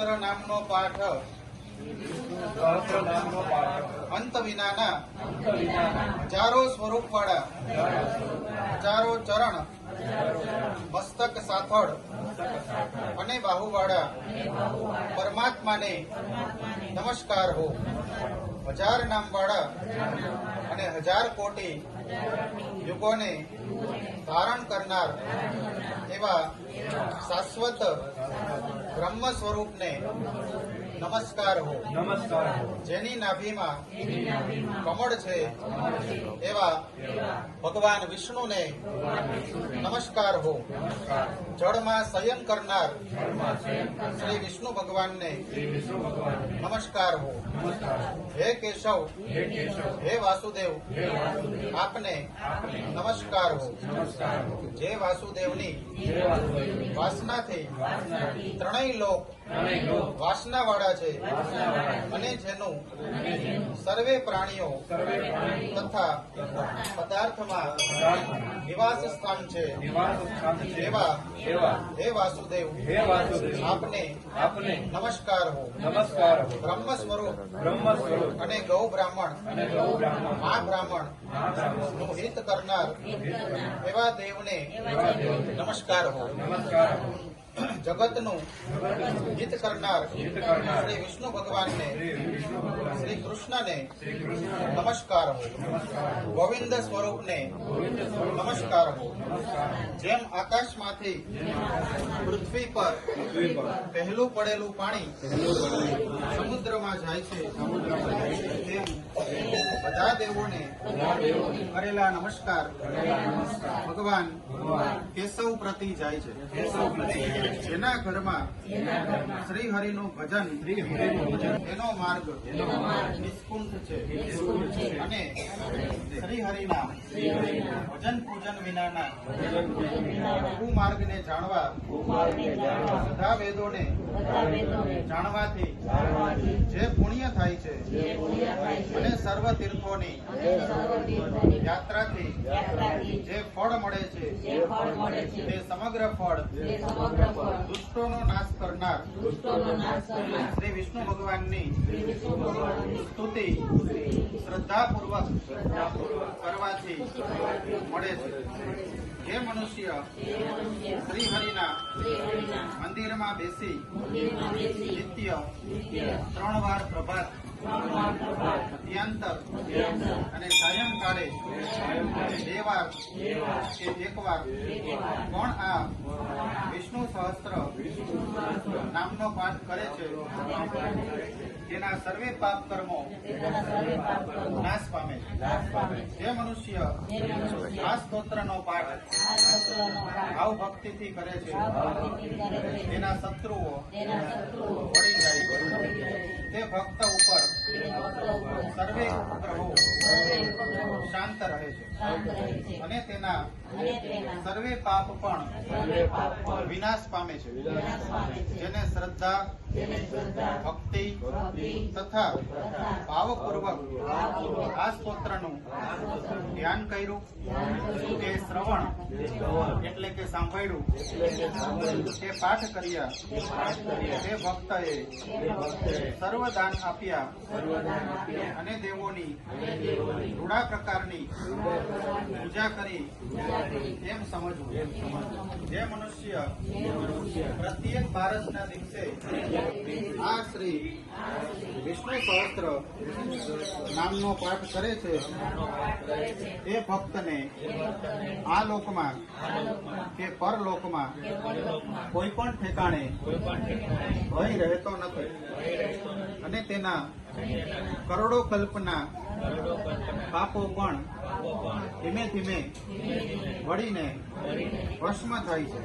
નામનો પાઠ અંત વિનાના હજારો સ્વરૂપવાળા હજારો ચરણ મસ્તક સાથળ અને બાહુવાળા પરમાત્માને નમસ્કાર હો. હજાર નામવાળા અને હજાર કોટી યુગોને ધારણ કરનાર એવા શાશ્વત બ્રહ્મ સ્વરૂપને નમસ્કાર હો. જેની નાભીમાં કમળ છે એવા ભગવાન વિષ્ણુને નમસ્કાર હો. જળમાં શયન કરનાર શ્રી વિષ્ણુ ભગવાનને નમસ્કાર હો. હે કેશવ, હે વાસુદેવ, આપને નમસ્કાર હો. જે વાસુદેવની વાસનાથી ત્રણેય લોક વાસનાવાળા છે અને જેનું સર્વે પ્રાણીઓ તથા પદાર્થમાં નિવાસ સ્થાન છે એવા હે વાસુદેવ, આપને નમસ્કાર હો. બ્રહ્મ સ્વરૂપ અને ગૌ બ્રાહ્મણ મા બ્રાહ્મણ નું હિત કરનાર એવા દેવને નમસ્કાર હો. જગતનું હિત કરનાર શ્રી વિષ્ણુ ભગવાનને શ્રી કૃષ્ણને નમસ્કાર હો. ગોવિંદ સ્વરૂપને નમસ્કાર હો. જેમ આકાશમાંથી પૃથ્વી પર પહેલું પડેલું પાણી સમુદ્રમાં જાય છે તેમ બધા દેવોને કરેલા નમસ્કાર ભગવાન કેશવ પ્રતિ જાય છે. જેના ઘરમાં શ્રી હરિનું ભજન એનો માર્ગ નિષ્કુંઠ છે અને શ્રી હરિના ભજન પૂજન વિનાના કુમાર્ગને જાણવા બધા વેદોને જાણવાથી જે પુણ્ય થાય છે અને સર્વ તીર્થોની યાત્રાથી જે ફળ મળે છે તે સમગ્ર ફળ દુષ્ટોનો નાશ કરનાર શ્રી વિષ્ણુ ભગવાનની સ્તુતિ શ્રદ્ધાપૂર્વક કરવાથી મળે છે. જે મનુષ્ય શ્રી હરિના મંદિરમાં બેસી નિત્ય 3 વાર પ્રભાત, મધ્યાંતર અને સાયંકાળે 2 વાર કે 1 વાર પણ આ વિષ્ણુ સહસ્ત્ર નામનો પાઠ કરે છે તેના સર્વે પાપ કર્મો નાશ પામે છે. જે મનુષ્ય આ સ્તોત્રનો પાઠ ભાવ ભક્તિથી કરે છે તેના શત્રુઓ પડી જાય છે. તે ભક્ત ઉપર સર્વે ઉપગ્રહો શાંત રહે છે અને તેના સર્વે પાપ પણ વિનાશ પામે છે. જેને શ્રદ્ધા, ભક્તિ તથા ભાવપૂર્વક આ સ્તોત્રનું ધ્યાન કર્યું કે શ્રવણ એટલે કે સાંભળ્યું કે પાઠ કર્યા તે ભક્તએ સર્વદાન આપ્યા અને દેવોની રૂડા પ્રકારની પૂજા કરી એમ સમજવું. જે મનુષ્ય પ્રત્યેક બારસના દિવસે આ શ્રી વિષ્ણુ સહસ્ત્ર નામનો પાઠ કરે છે તે ભક્તને આ લોકમાં કે પરલોકમાં કોઈ પણ ઠેકાણે ભય રહેતો નથી અને તેના કરોડો કલ્પના પાપો પણ ધીમે ધીમે વળીને ભસ્મ થાય છે.